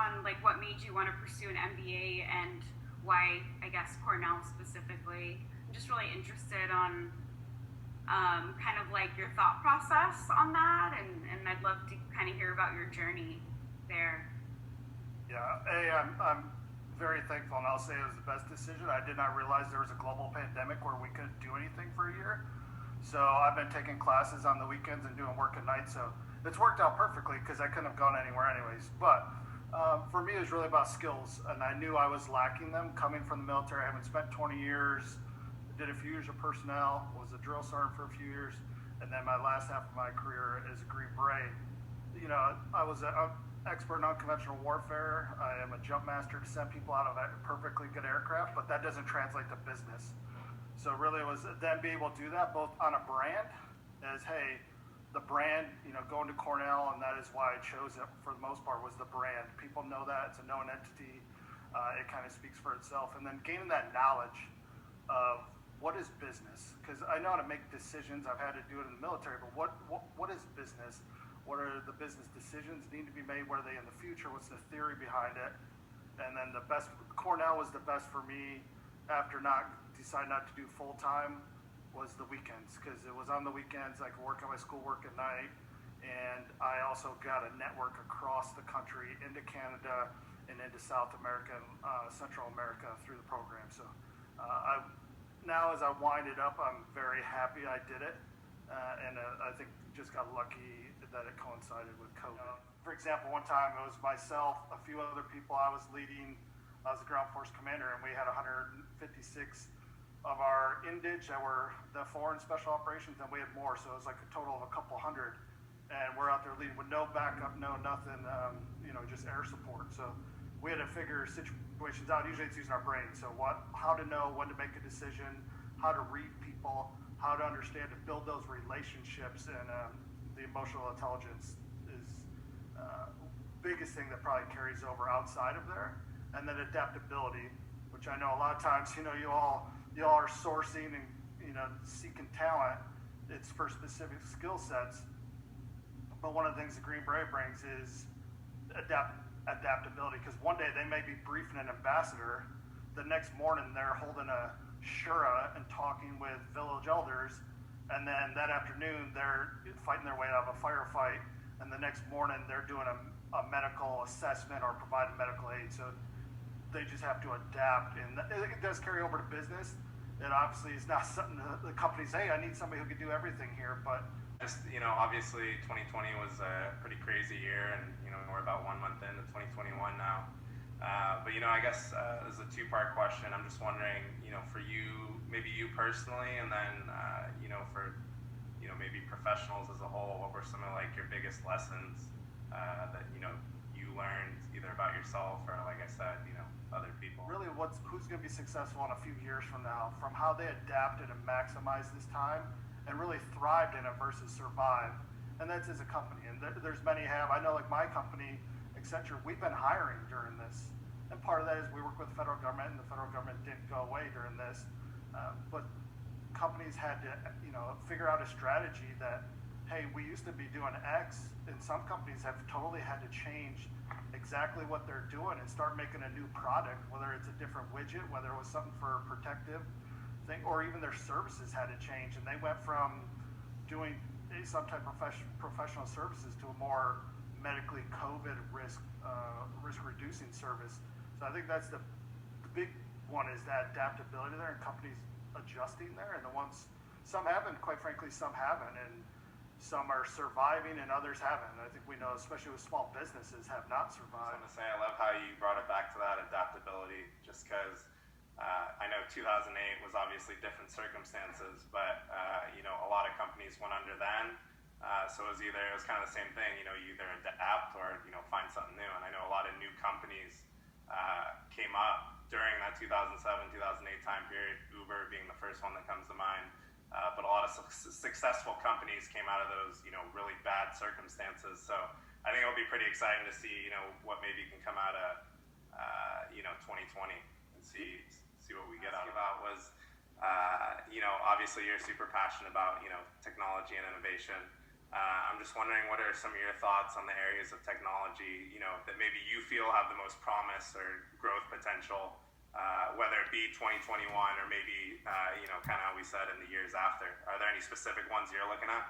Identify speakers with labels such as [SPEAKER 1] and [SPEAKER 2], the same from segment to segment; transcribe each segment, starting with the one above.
[SPEAKER 1] on like what made you want to pursue an MBA and why, I guess, Cornell specifically. I'm just really interested on kind of like your thought process on that, and I'd love to kind of hear about your journey there.
[SPEAKER 2] Yeah, I'm very thankful, and I'll say it was the best decision. I did not realize there was a global pandemic where we couldn't do anything for a year. So I've been taking classes on the weekends and doing work at night. So it's worked out perfectly because I couldn't have gone anywhere anyways. But for me, it was really about skills, and I knew I was lacking them coming from the military. I haven't spent 20 years, did a few years of personnel, was a drill sergeant for a few years, and then my last half of my career as a Green Beret. You know, I was an expert in unconventional warfare. I am a jump master to send people out of a perfectly good aircraft, but that doesn't translate to business. So really it was then be able to do that both on a brand as, hey, the brand, you know, going to Cornell, and that is why I chose it for the most part, was the brand. People know that, it's a known entity. It kind of speaks for itself. And then gaining that knowledge of what is business, because I know how to make decisions. I've had to do it in the military, but what is business? What are the business decisions need to be made? What are they in the future? What's the theory behind it? And then the best, Cornell was the best for me after deciding not to do full time, was the weekends, because it was on the weekends. I could work on my schoolwork at night, and I also got a network across the country into Canada and into South America and Central America through the program. So now as I wind it up, I'm very happy I did it, and I think just got lucky that it coincided with COVID. For example, one time it was myself, a few other people I was leading. I was a ground force commander, and we had 156 of our indige that were the foreign special operations, and we had more, so it was like a total of a couple hundred. And we're out there leading with no backup, no nothing, you know, just air support. So we had to figure situations out. Usually it's using our brain. So how to know when to make a decision, how to read people, how to understand to build those relationships, and the emotional intelligence is biggest thing that probably carries over outside of there. And then adaptability, which I know a lot of times, you know, you all are sourcing and, you know, seeking talent. It's for specific skill sets. But one of the things the Green Beret brings is adaptability, because one day they may be briefing an ambassador, the next morning they're holding a shura and talking with village elders, and then that afternoon they're fighting their way out of a firefight, and the next morning they're doing a medical assessment or providing medical aid. So they just have to adapt, and it does carry over to business. It obviously is not something the companies, hey, I need somebody who can do everything here, but
[SPEAKER 3] just, you know, obviously 2020 was a pretty crazy year, and, you know, we're about 1 month into 2021 now. But, you know, I guess this is a two-part question. I'm just wondering, you know, for you, maybe you personally, and then, you know, for, you know, maybe professionals as a whole, what were some of like your biggest lessons that, you know, you learned either about yourself or, like I said, you know, other people?
[SPEAKER 2] Really, who's going to be successful in a few years from now, from how they adapted and maximized this time and really thrived in it versus survived. And that's as a company. And there's many have. I know, like my company, Accenture, we've been hiring during this. And part of that is we work with the federal government, and the federal government didn't go away during this. But companies had to, you know, figure out a strategy that, hey, we used to be doing X, and some companies have totally had to change exactly what they're doing and start making a new product, whether it's a different widget, whether it was something for a protective thing, or even their services had to change. And they went from doing some type of professional services to a more medically COVID risk reducing service. So I think that's the big one, is that adaptability there, and companies adjusting there. And the ones, some haven't, quite frankly, some haven't, and some are surviving and others haven't. I think we know, especially with small businesses, have not survived.
[SPEAKER 3] I was going to say, I love how you brought it back to that adaptability, just because I know 2008 was obviously different circumstances, but you know, a lot of companies went under then. So it was kind of the same thing, you know, you either adapt or, you know, find something new. And I know a lot of new companies came up during that 2007, 2008 time period, Uber being the first one that comes to mind. But a lot of successful companies came out of those, you know, really bad circumstances. So I think it'll be pretty exciting to see, you know, what maybe can come out of, you know, 2020 and see what we get out of it. Was, you know, obviously you're super passionate about, you know, technology and innovation. I'm just wondering, what are some of your thoughts on the areas of technology, that maybe you feel have the most promise or growth potential, whether it be 2021 or maybe, kind of how we said in the years after? Are there any specific ones you're looking at?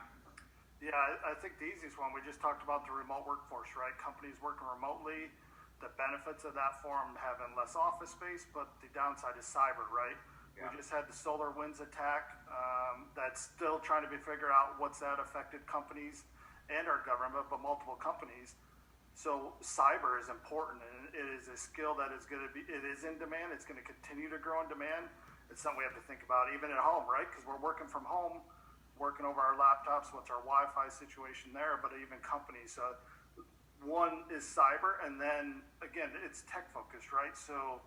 [SPEAKER 2] Yeah, I think the easiest one, we just talked about the remote workforce, right? Companies working remotely, the benefits of that for them having less office space, but the downside is cyber, right? Yeah. We just had the SolarWinds attack. That's still trying to be figured out what's that affected companies and our government, but multiple companies. So cyber is important, and it is a skill that is going to be, it is in demand. It's going to continue to grow in demand. It's something we have to think about even at home, right? Because we're working from home, working over our laptops, what's our Wi-Fi situation there, but even companies. So one is cyber, and then again, it's tech focused, right? So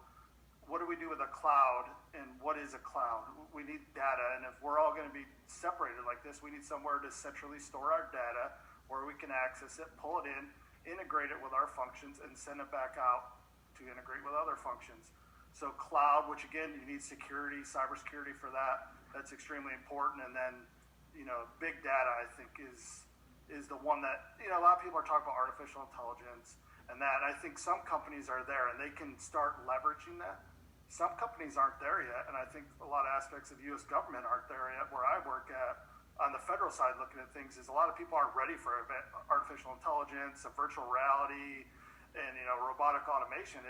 [SPEAKER 2] what do we do with a cloud, and what is a cloud? We need data, and if we're all going to be separated like this, we need somewhere to centrally store our data where we can access it, pull it in, integrate it with our functions, and send it back out to integrate with other functions. So cloud, which again, you need security, cybersecurity for that. That's extremely important. And then, big data, I think, is the one that, a lot of people are talking about artificial intelligence and that. And I think some companies are there and they can start leveraging that. Some companies aren't there yet, and I think a lot of aspects of the U.S. government aren't there yet. Where I work at, on the federal side, looking at things, is a lot of people aren't ready for artificial intelligence, virtual reality, and robotic automation.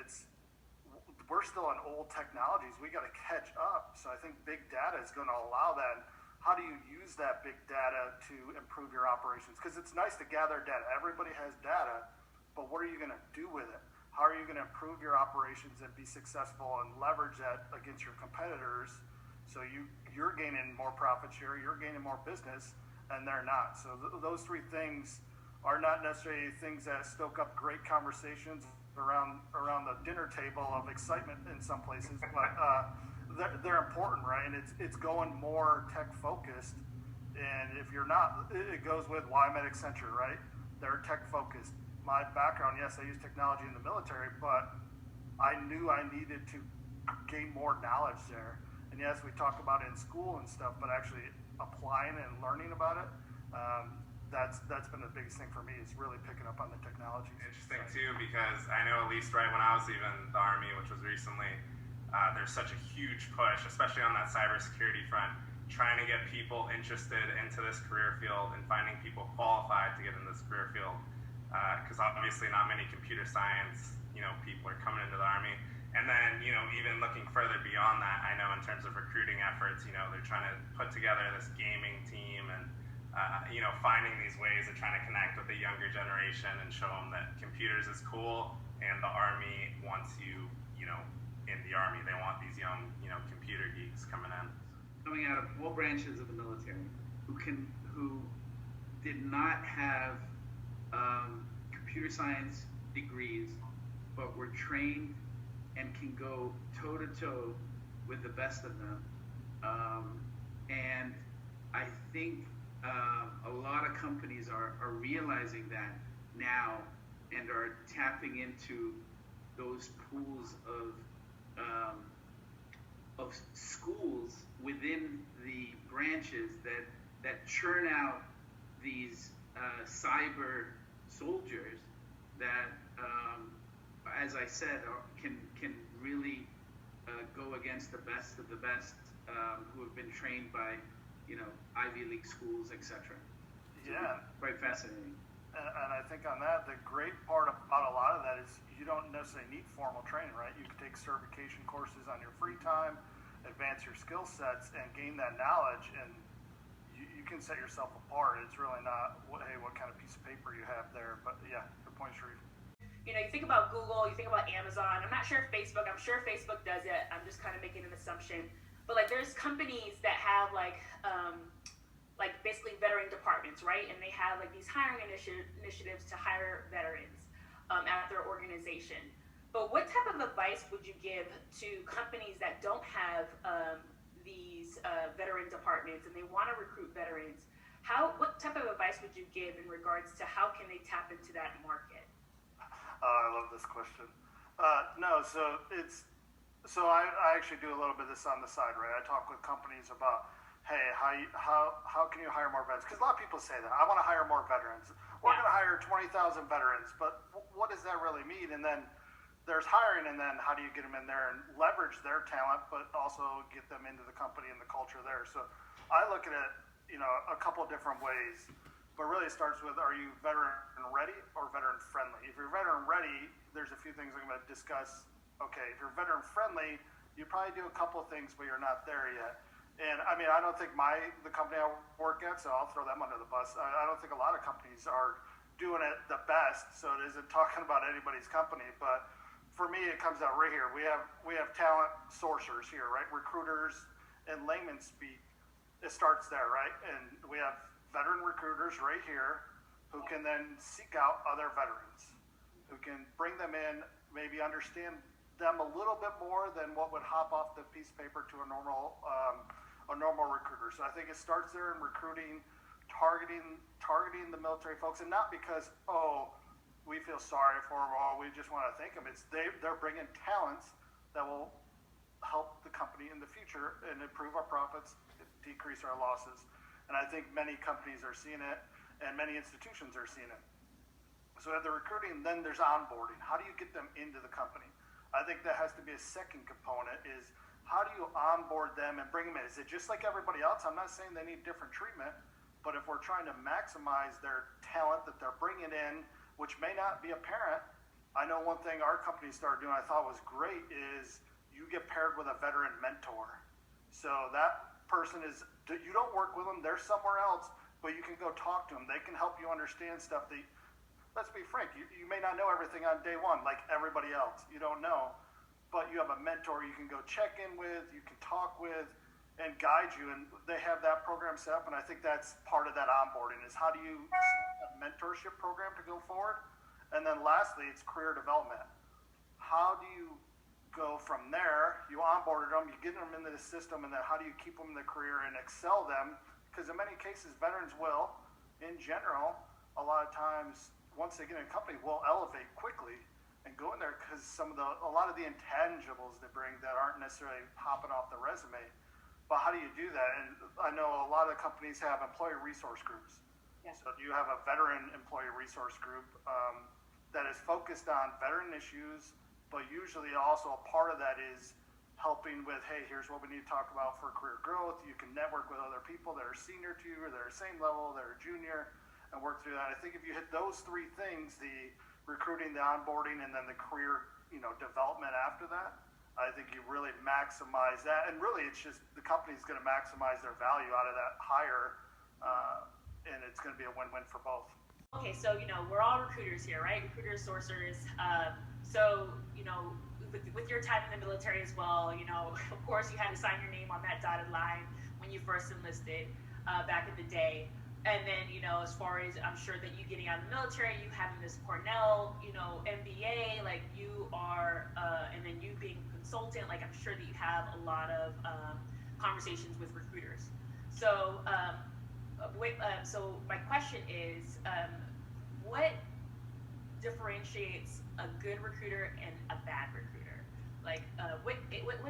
[SPEAKER 2] We're still on old technologies. We got to catch up. So I think big data is going to allow that. How do you use that big data to improve your operations? Because it's nice to gather data. Everybody has data, but what are you going to do with it? How are you going to improve your operations and be successful and leverage that against your competitors? So you're gaining more profit share, you're gaining more business, and they're not. So those three things are not necessarily things that stoke up great conversations around the dinner table of excitement in some places, but they're important, right? And it's going more tech focused. And if you're not, it goes with why I'm at Accenture, right? They're tech focused. My background, yes, I use technology in the military, but I knew I needed to gain more knowledge there. And yes, we talk about it in school and stuff, but actually applying and learning about it, that's been the biggest thing for me, is really picking up on the technology.
[SPEAKER 3] Interesting too, because I know at least right when I was leaving the Army, which was recently, there's such a huge push, especially on that cybersecurity front, trying to get people interested into this career field and finding people qualified to get in this career field. Because obviously not many computer science, people are coming into the Army. And then, even looking further beyond that, I know in terms of recruiting efforts, they're trying to put together this gaming team and, finding these ways of trying to connect with the younger generation and show them that computers is cool, and the Army wants you, in the Army. They want these young, computer geeks coming in.
[SPEAKER 4] Coming out of all branches of the military, who did not have computer science degrees, but were trained and can go toe-to-toe with the best of them. And I think a lot of companies are realizing that now and are tapping into those pools of schools within the branches that churn out these cyber soldiers that, as I said, can really go against the best of the best who have been trained by, Ivy League schools, etc. So
[SPEAKER 2] yeah,
[SPEAKER 4] quite fascinating.
[SPEAKER 2] And I think on that, the great part about a lot of that is you don't necessarily need formal training, right? You can take certification courses on your free time, advance your skill sets, and gain that knowledge, and you can set yourself apart. It's really not, what kind of piece of paper you have there. But yeah, good point, Sharif.
[SPEAKER 5] You think about Google, you think about Amazon. I'm not sure if Facebook, I'm sure Facebook does it. I'm just kind of making an assumption. But there's companies that have basically veteran departments, right? And they have these hiring initiatives to hire veterans at their organization. But what type of advice would you give to companies that don't have these veteran departments and they want to recruit veterans? What type of advice would you give in regards to how can they tap into that market?
[SPEAKER 2] I love this question. So I actually do a little bit of this on the side, right? I talk with companies about, hey, how can you hire more veterans? Because a lot of people say that. I want to hire more veterans. We're going to hire 20,000 veterans, but what does that really mean? And then there's hiring, and then how do you get them in there and leverage their talent, but also get them into the company and the culture there? So I look at it, a couple of different ways, but really it starts with, are you veteran ready or veteran friendly? If you're veteran ready, there's a few things I'm going to discuss. Okay, if you're veteran friendly, you probably do a couple of things, but you're not there yet. And I mean, I don't think the company I work at, so I'll throw them under the bus. I don't think a lot of companies are doing it the best. So it isn't talking about anybody's company, but for me, it comes out right here. We have talent sourcers here, right? Recruiters in layman's speak. It starts there, right? And we have veteran recruiters right here who can then seek out other veterans, who can bring them in, maybe understand them a little bit more than what would hop off the piece of paper to a normal recruiter. So I think it starts there in recruiting, targeting the military folks, and not because we feel sorry for them, we just want to thank them. It's they're bringing talents that will help the company in the future and improve our profits, decrease our losses. And I think many companies are seeing it, and many institutions are seeing it. So at the recruiting, then there's onboarding. How do you get them into the company? I think that has to be a second component, is how do you onboard them and bring them in? Is it just like everybody else? I'm not saying they need different treatment, but if we're trying to maximize their talent that they're bringing in, which may not be apparent. I know one thing our company started doing I thought was great is you get paired with a veteran mentor. So that person you don't work with them, they're somewhere else, but you can go talk to them. They can help you understand stuff that, let's be frank, you may not know everything on day one like everybody else. You don't know, but you have a mentor you can go check in with, you can talk with, and guide you, and they have that program set up, and I think that's part of that onboarding is how do you a mentorship program to go forward. And then lastly, it's career development. How do you go from there? You onboarded them, you get them into the system, and then how do you keep them in the career and excel them? Because in many cases, veterans will, in general, a lot of times, once they get in a company, will elevate quickly and go in there because a lot of the intangibles they bring that aren't necessarily popping off the resume. But how do you do that? And I know a lot of companies have employee resource groups.
[SPEAKER 5] Yeah.
[SPEAKER 2] So you have a veteran employee resource group that is focused on veteran issues, but usually also a part of that is helping with, hey, here's what we need to talk about for career growth. You can network with other people that are senior to you or that are same level, that are junior, and work through that. I think if you hit those three things, the recruiting, the onboarding, and then the career development after that, I think you really maximize that, and really it's just the company's going to maximize their value out of that hire, and it's going to be a win-win for both.
[SPEAKER 5] Okay, so we're all recruiters here, right? Recruiters, sourcers. So with your time in the military as well, of course you had to sign your name on that dotted line when you first enlisted back in the day. And then, as far as I'm sure that you getting out of the military, you having this Cornell, MBA, like you are, and then you being a consultant, like I'm sure that you have a lot of conversations with recruiters. So, so my question is, what differentiates a good recruiter and a bad recruiter? Like, what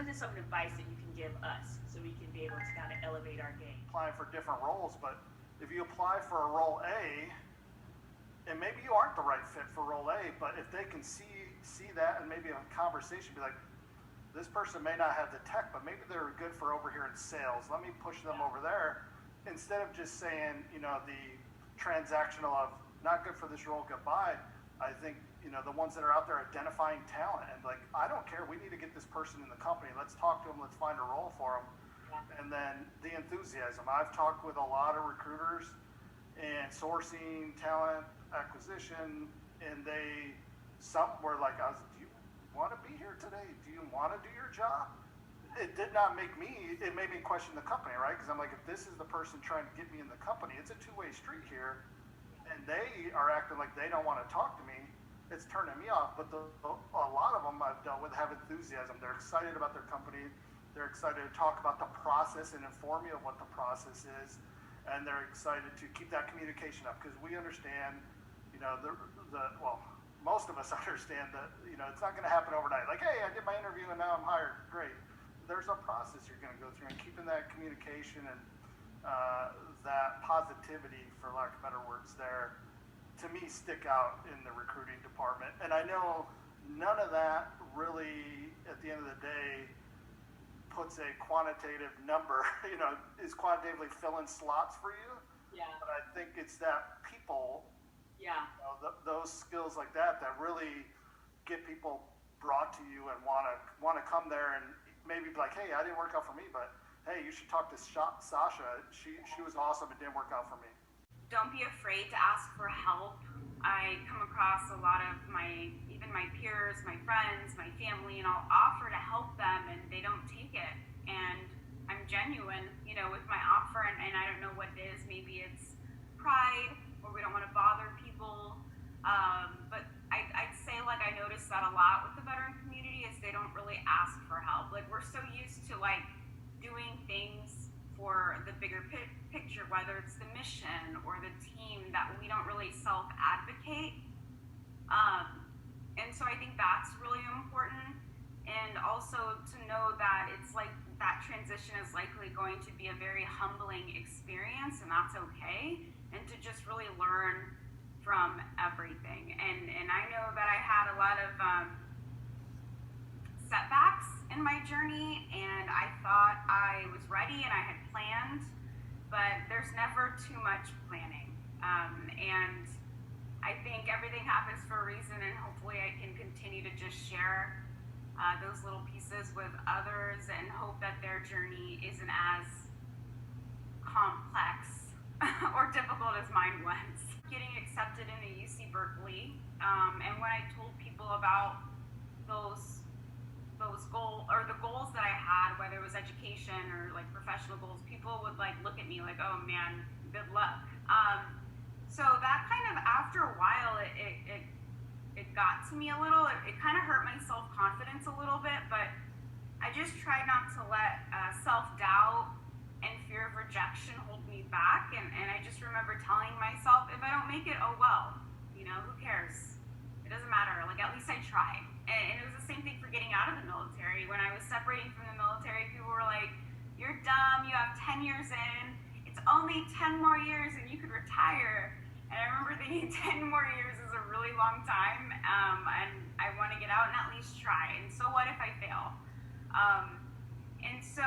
[SPEAKER 5] is some advice that you can give us so we can be able to kind of elevate our game?
[SPEAKER 2] Applying for different roles, but if you apply for a role A, and maybe you aren't the right fit for role A, but if they can see that and maybe a conversation, be like, this person may not have the tech, but maybe they're good for over here in sales. Let me push them over there. Instead of just saying, the transactional of not good for this role, goodbye, I think, the ones that are out there identifying talent and like, I don't care, we need to get this person in the company. Let's talk to them, let's find a role for them. And then the enthusiasm. I've talked with a lot of recruiters and sourcing, talent acquisition, and some were like, do you want to be here today? Do you want to do your job? It did not make me, it made me question the company, right? Because I'm like, if this is the person trying to get me in the company, it's a two-way street here, and they are acting like they don't want to talk to me, it's turning me off. But a lot of them I've dealt with have enthusiasm. They're excited about their company. They're excited to talk about the process and inform you of what the process is, and they're excited to keep that communication up because we understand, most of us understand that it's not going to happen overnight. Like, hey, I did my interview and now I'm hired. Great. There's a process you're going to go through, and keeping that communication and that positivity, for lack of better words, there, to me, stick out in the recruiting department. And I know none of that really, at the end of the day, puts a quantitative number, is quantitatively filling slots for you.
[SPEAKER 5] Yeah.
[SPEAKER 2] But I think it's that people,
[SPEAKER 5] Yeah.
[SPEAKER 2] those skills like that really get people brought to you and want to come there and maybe be like, hey, I didn't work out for me, but hey, you should talk to Sasha. She was awesome. It didn't work out for me.
[SPEAKER 1] Don't be afraid to ask for help. I come across a lot of even my peers, my friends, my family, and I'll offer to help them and they don't take it. And I'm genuine, with my offer, and I don't know what it is. Maybe it's pride, or we don't want to bother people. But I'd say, I notice that a lot with the veteran community is they don't really ask for help. We're so used to, doing things for the bigger picture, whether it's the mission or the team, that we don't really self-advocate. And so I think that's really important. And also to know that it's that transition is likely going to be a very humbling experience, and that's okay. And to just really learn from everything. And I know that I had a lot of setbacks in my journey, and I thought I was ready and I had planned, but there's never too much planning. And I think everything happens for a reason, and hopefully I can continue to just share those little pieces with others and hope that their journey isn't as complex or difficult as mine was. Getting accepted into UC Berkeley, and when I told people about those goals that I had, whether it was education or professional goals, people would look at me like, oh man, good luck. So that kind of, after a while, it got to me a little. It kind of hurt my self-confidence a little bit, but I just tried not to let self-doubt and fear of rejection hold me back. And I just remember telling myself, if I don't make it, oh well, who cares? It doesn't matter. At least I tried. And it was the same thing for getting out of the military. When I was separating from the military, people were like, you're dumb, you have 10 years in, it's only 10 more years and you could retire. And I remember thinking 10 more years is a really long time, and I want to get out and at least try. And so what if I fail? And so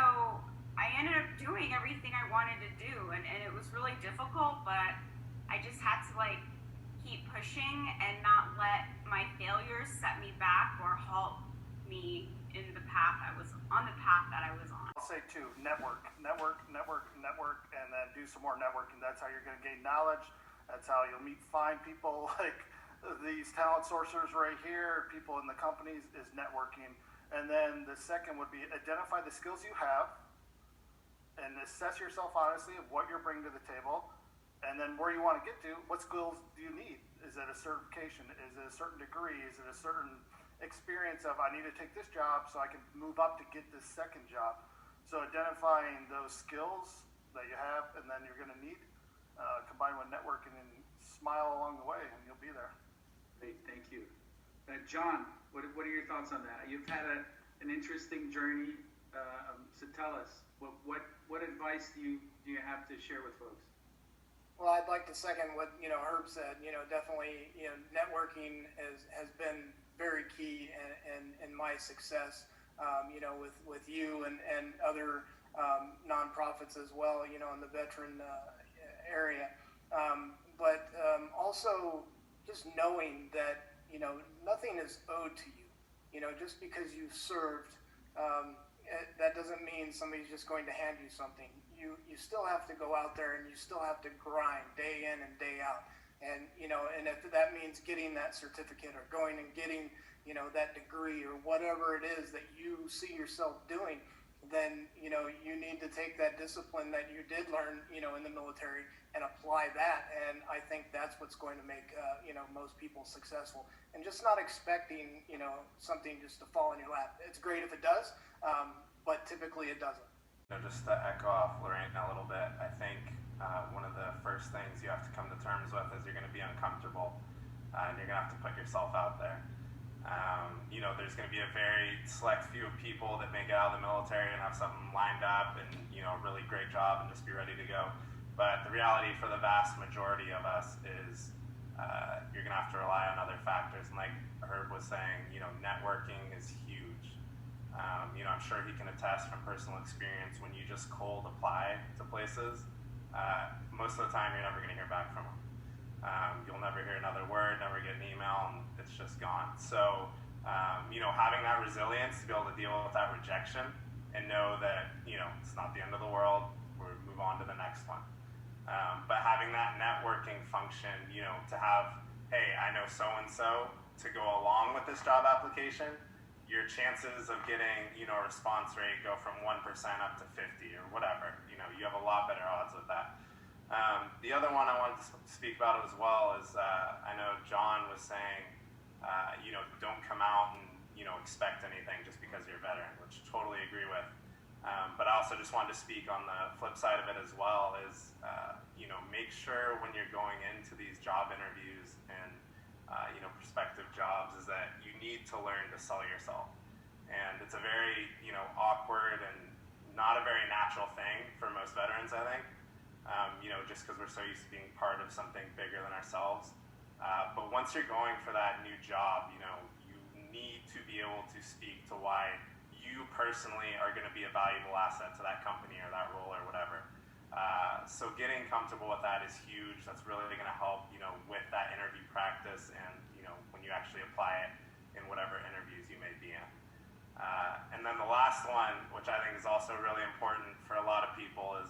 [SPEAKER 1] I ended up doing everything I wanted to do, and it was really difficult, but I just had to keep pushing and not let my failures set me back or halt me in the path I was on, that I was on.
[SPEAKER 2] I'll say too, network, and then do some more networking. That's how you're going to gain knowledge. That's how you'll find people like these talent sourcers right here, people in the companies, is networking. And then the second would be identify the skills you have and assess yourself honestly of what you're bringing to the table. And then where you want to get to, what skills do you need? Is it a certification? Is it a certain degree? Is it a certain experience of, I need to take this job so I can move up to get this second job? So identifying those skills that you have and then you're going to need, combined with networking, and smile along the way, and you'll be there.
[SPEAKER 4] Great, thank you. John, what are your thoughts on that? You've had an interesting journey, so tell us, what advice do you have to share with folks?
[SPEAKER 6] Well, I'd like to second what Herb said. Definitely, networking has been very key in my success. With you and other nonprofits as well. In the veteran area, but also just knowing that nothing is owed to you. Just because you've served, that doesn't mean somebody's just going to hand you something. You still have to go out there and you still have to grind day in and day out. And and if that means getting that certificate or going and getting that degree or whatever it is that you see yourself doing, then you need to take that discipline that you did learn in the military and apply that. And I think that's what's going to make most people successful, and just not expecting something just to fall in your lap. It's great if it does, but typically it doesn't.
[SPEAKER 3] Just to echo off Lorraine a little bit, I think one of the first things you have to come to terms with is you're going to be uncomfortable, and you're going to have to put yourself out there. there's going to be a very select few of people that make it out of the military and have something lined up and, a really great job and just be ready to go. But the reality for the vast majority of us is you're going to have to rely on other factors. And like Herb was saying, networking is huge. I'm sure he can attest from personal experience when you just cold apply to places, most of the time you're never going to hear back from them. You'll never hear another word, never get an email, and it's just gone. So, having that resilience to be able to deal with that rejection and know that, it's not the end of the world, we'll move on to the next one. But having that networking function, to have, hey, I know so-and-so to go along with this job application, your chances of getting, a response rate go from 1% up to 50 or whatever. You have a lot better odds with that. The other one I wanted to speak about as well is I know John was saying, don't come out and, expect anything just because you're a veteran, which I totally agree with. But I also just wanted to speak on the flip side of it as well is, make sure when you're going into these job interviews and, prospective jobs is that you need to learn to sell yourself. And it's a very, awkward and not a very natural thing for most veterans, I think. Just because we're so used to being part of something bigger than ourselves. But once you're going for that new job, you need to be able to speak to why you personally are going to be a valuable asset to that company or that role or whatever. So getting comfortable with that is huge. That's really going to help, with that interview practice and, when you actually apply it in whatever interviews you may be in. And then the last one, which I think is also really important for a lot of people is,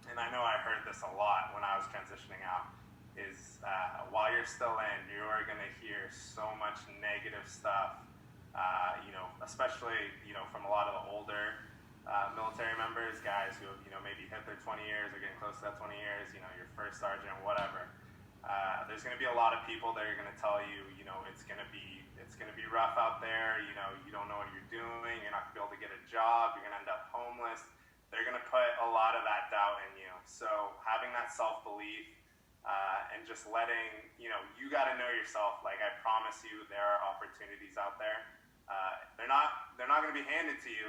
[SPEAKER 3] and I know I heard this a lot when I was transitioning out, is while you're still in, you are going to hear so much negative stuff, especially, from a lot of the older military members, guys who have, maybe hit their 20 years or getting close to that 20 years, your first sergeant, whatever. There's going to be a lot of people that are going to tell you, it's going to be rough out there. You don't know what you're doing. You're not going to be able to get a job. You're going to end up homeless. They're going to put a lot of that doubt in you. So having that self-belief and just letting, you got to know yourself. Like, I promise you, there are opportunities out there. They're not going to be handed to you,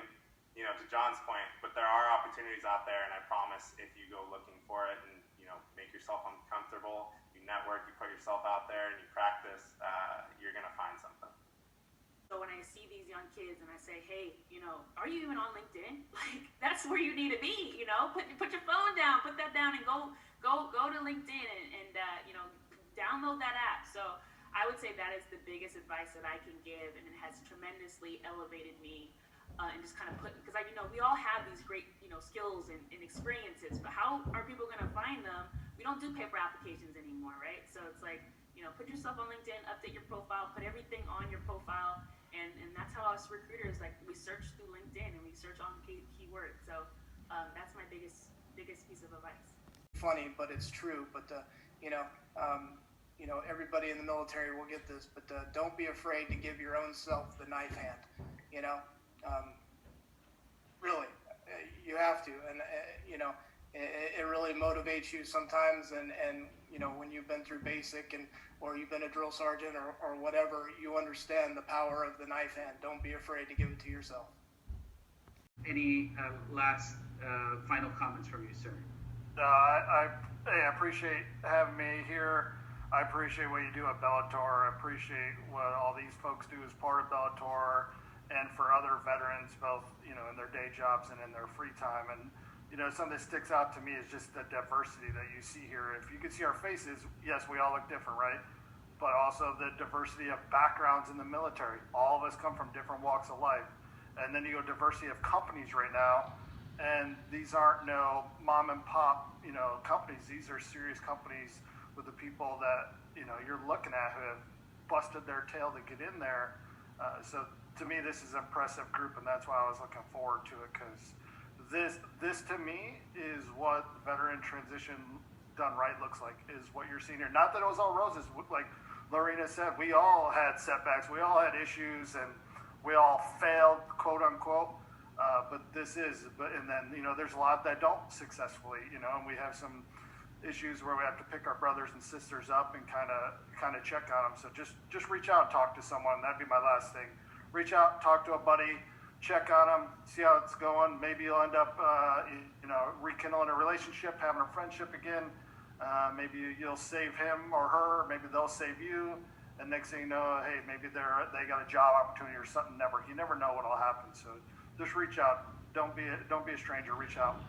[SPEAKER 3] to John's point, but there are opportunities out there, and I promise if you go looking for it and, make yourself uncomfortable, you network, you put yourself out there, and you practice, you're going to find something.
[SPEAKER 5] So when I see these young kids and I say, hey, are you even on LinkedIn? Like, that's where you need to be, put your phone down, put that down and go to LinkedIn and download that app. So I would say that is the biggest advice that I can give, and it has tremendously elevated me and just kind of because we all have these great, skills and experiences, but how are people going to find them? We don't do paper applications anymore, right? So it's like, put yourself on LinkedIn, update your profile, put everything on your profile. And that's how us recruiters, like, we search through LinkedIn and we search on keywords. So that's my biggest piece of advice.
[SPEAKER 6] Funny, but it's true. But everybody in the military will get this. But don't be afraid to give your own self the knife hand. Really, you have to, and it really motivates you sometimes. And when you've been through basic or you've been a drill sergeant or whatever, you understand the power of the knife hand. Don't be afraid to give it to yourself.
[SPEAKER 4] Any last final comments from you, sir?
[SPEAKER 2] I appreciate having me here. I appreciate what you do at Bellator. I appreciate what all these folks do as part of Bellator and for other veterans, both, in their day jobs and in their free time. And, something that sticks out to me is just the diversity that you see here. If you could see our faces, yes, we all look different, right? But also the diversity of backgrounds in the military. All of us come from different walks of life. And then you go diversity of companies right now. And these aren't no mom and pop, companies. These are serious companies with the people that, you're looking at who have busted their tail to get in there. So to me, this is an impressive group, and that's why I was looking forward to it, because this to me is what veteran transition done right looks like, is what you're seeing here. Not that it was all roses. Like Lorena said, we all had setbacks. We all had issues, and we all failed, quote unquote. But this is, and then, there's a lot that don't successfully, and we have some issues where we have to pick our brothers and sisters up and kind of check on them. So just reach out and talk to someone. That'd be my last thing. reach out, talk to a buddy, check on them, see how it's going. Maybe you'll end up, rekindling a relationship, having a friendship again. Maybe you'll save him or her, maybe they'll save you. And next thing you know, hey, maybe they got a job opportunity or something. You never know what'll happen. So just reach out. Don't be a stranger. Reach out.